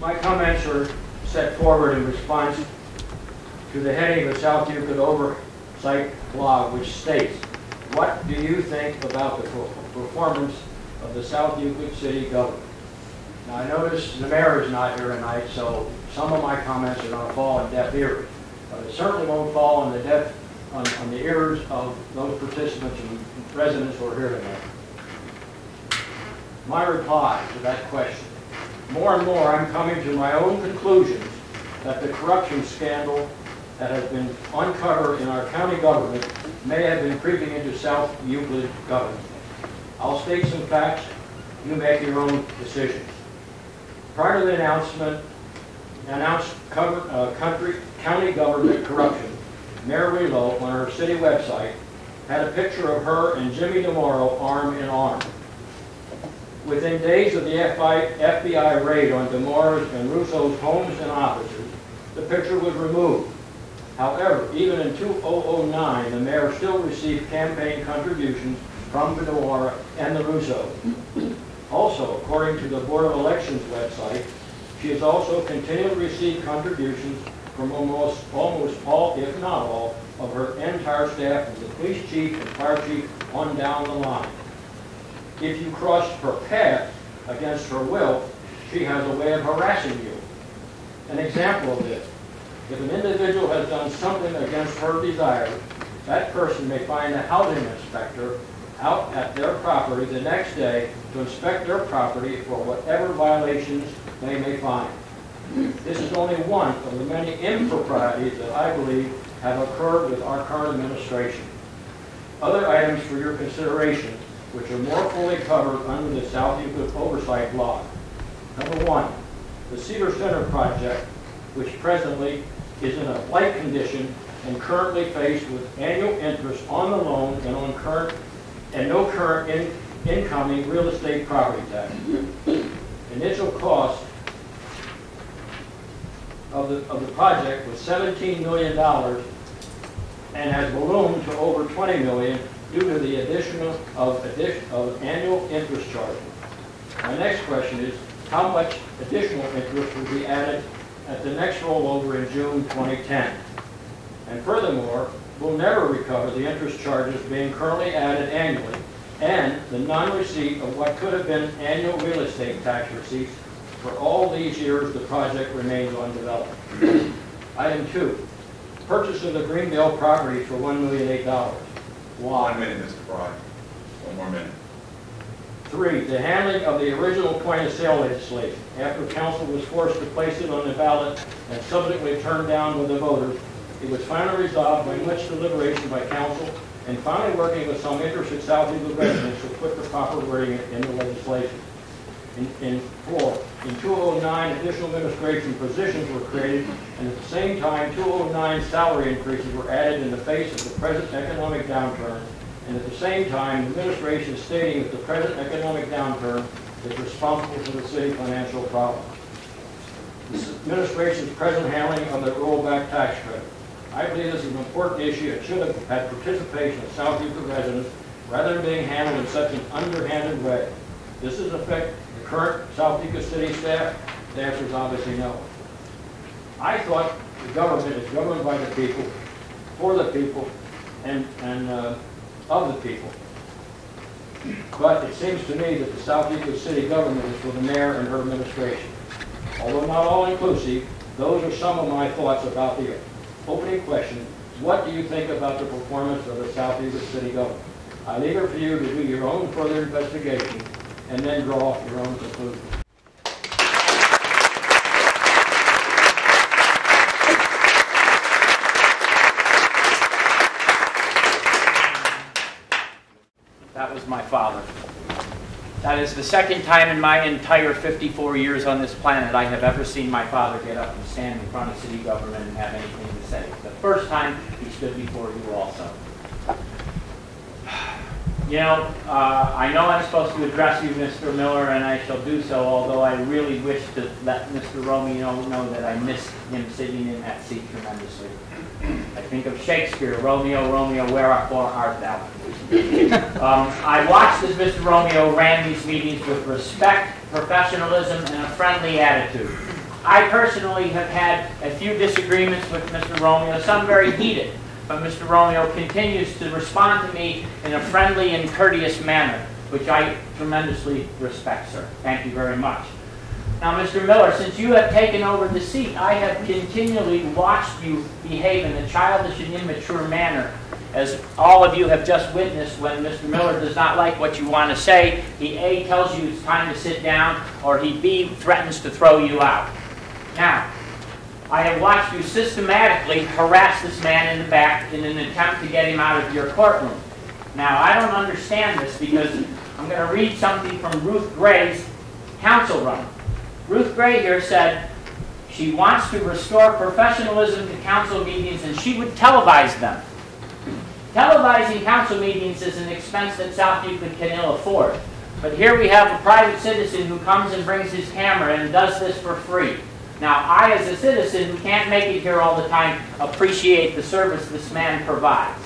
My comments are set forward in response to the heading of the South Euclid Oversight blog, which states, "What do you think about the performance of the South Euclid City government?" Now, I notice the mayor is not here tonight, so some of my comments are going to fall on deaf ears, but it certainly won't fall on the ears of those participants and residents who are here tonight. My reply to that question: more and more I'm coming to my own conclusions that the corruption scandal that has been uncovered in our county government may have been creeping into South Euclid government. I'll state some facts. You make your own decisions. Prior to the announced county government corruption, Mayor Relo on her city website had a picture of her and Jimmy DeMoro arm in arm. Within days of the FBI raid on DeMoro's and Russo's homes and offices, the picture was removed. However, even in 2009, the mayor still received campaign contributions from DeMoro and the Russos. Also, according to the Board of Elections website, she has also continued to receive contributions from almost all, if not all, of her entire staff, from the police chief and fire chief on down the line. If you cross her path against her will, she has a way of harassing you. An example of this: if an individual has done something against her desire, that person may find a housing inspector out at their property the next day to inspect their property for whatever violations they may find. This is only one of the many improprieties that I believe have occurred with our current administration. Other items for your consideration, which are more fully covered under the South Euclid Oversight blog. Number one, the Cedar Center project, which presently is in a like condition and currently faced with annual interest on the loan and no current incoming real estate property tax. Initial cost of the project was $17 million and has ballooned to over $20 million due to the addition of annual interest charges. My next question is, how much additional interest will be added at the next rollover in June 2010? And furthermore, we'll never recover the interest charges being currently added annually and the non-receipt of what could have been annual real estate tax receipts for all these years the project remains undeveloped. Item 2, purchase of the Greenville property for $1,008,000. Why? 1 minute, Mr. Fry. 1 more minute. 3, the handling of the original point of sale legislation. After council was forced to place it on the ballot and subsequently turned down with the voters, it was finally resolved by much deliberation by council and finally working with some interested South Euclid residents to put the proper wording in the legislation. In 4, in 2009, additional administration positions were created, and at the same time, 2009 salary increases were added in the face of the present economic downturn, and at the same time, the administration stating that the present economic downturn is responsible for the city's financial problems. This administration's present handling of the rollback tax credit. I believe this is an important issue. It should have had participation of South Euclid residents rather than being handled in such an underhanded way. This is affect the current South Euclid City staff. The answer is obviously no. I thought the government is governed by the people, for the people, and of the people. But it seems to me that the South Euclid City government is for the mayor and her administration. Although not all inclusive, those are some of my thoughts about the opening question: what do you think about the performance of the South Euclid City government? I leave it for you to do your own further investigation and then draw your own conclusions. That was my father. That is the second time in my entire 54 years on this planet I have ever seen my father get up and stand in front of city government and have anything to say. The first time he stood before you also. You know, I know I'm supposed to address you, Mr. Miller, and I shall do so, although I really wish to let Mr. Romeo know that I miss him sitting in that seat tremendously. I think of Shakespeare, Romeo, Romeo, wherefore art thou? I watched as Mr. Romeo ran these meetings with respect, professionalism, and a friendly attitude. I personally have had a few disagreements with Mr. Romeo, some very heated, but Mr. Romeo continues to respond to me in a friendly and courteous manner, which I tremendously respect, sir. Thank you very much. Now, Mr. Miller, since you have taken over the seat, I have continually watched you behave in a childish and immature manner, as all of you have just witnessed. When Mr. Miller does not like what you want to say, he A, tells you it's time to sit down, or he B, threatens to throw you out. Now, I have watched you systematically harass this man in the back in an attempt to get him out of your courtroom. Now, I don't understand this because I'm going to read something from Ruth Gray's council run. Ruth Gray here said she wants to restore professionalism to council meetings and she would televise them. Televising council meetings is an expense that South Euclid can ill afford. But here we have a private citizen who comes and brings his camera and does this for free. Now, I, as a citizen who can't make it here all the time, appreciate the service this man provides.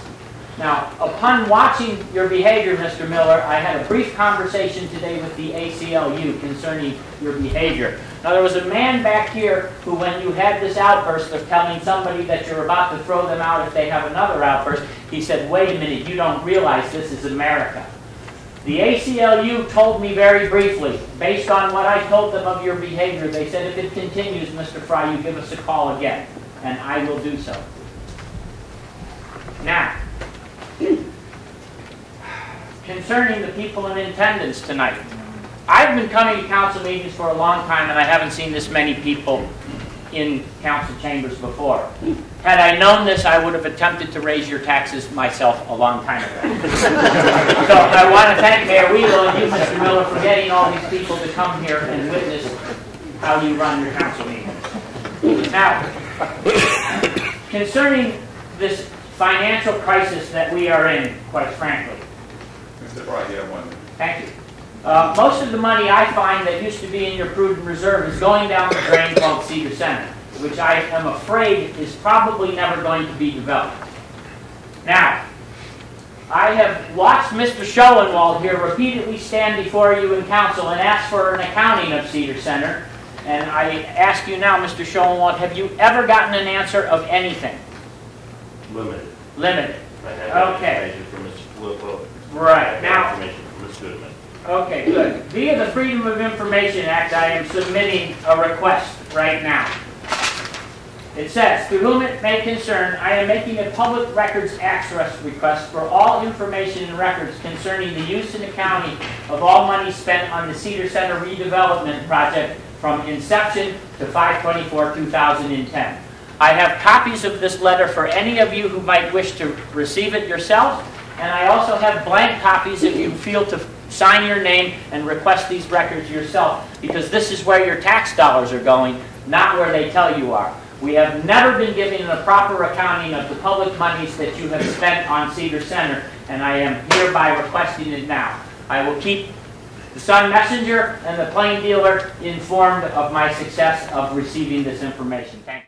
Now, upon watching your behavior, Mr. Miller, I had a brief conversation today with the ACLU concerning your behavior. Now, there was a man back here who, when you had this outburst of telling somebody that you're about to throw them out if they have another outburst, he said, "Wait a minute, you don't realize this is America." The ACLU told me very briefly, based on what I told them of your behavior, they said, if it continues, Mr. Fry, you give us a call again, and I will do so. Now, concerning the people in attendance tonight, I've been coming to council meetings for a long time, and I haven't seen this many people in council chambers before. Had I known this, I would have attempted to raise your taxes myself a long time ago. So I want to thank Mayor Wheeler and you, Mr. Miller, for getting all these people to come here and witness how you run your council meetings. Now, concerning this financial crisis that we are in, quite frankly. Mr. Fry, you have 1 minute. Thank you. Most of the money I find that used to be in your prudent reserve is going down the drain called Cedar Center, which I am afraid is probably never going to be developed. Now, I have watched Mr. Schoenwald here repeatedly stand before you in council and ask for an accounting of Cedar Center. And I ask you now, Mr. Schoenwald, have you ever gotten an answer of anything? Limited. Limited. I have Okay. information from Mr. Filippo. Right. Now, Information from Ms. Goodman. okay, good. Via the Freedom of Information Act, I am submitting a request right now. It says, to whom it may concern, I am making a Public Records Access request for all information and records concerning the use and accounting of all money spent on the Cedar Center redevelopment project from inception to 5/24/2010. I have copies of this letter for any of you who might wish to receive it yourselves, and I also have blank copies if you feel to sign your name and request these records yourself, because this is where your tax dollars are going, not where they tell you are. We have never been given a proper accounting of the public monies that you have spent on Cedar Center, and I am hereby requesting it now. I will keep the Sun Messenger and the Plain Dealer informed of my success of receiving this information. Thank you.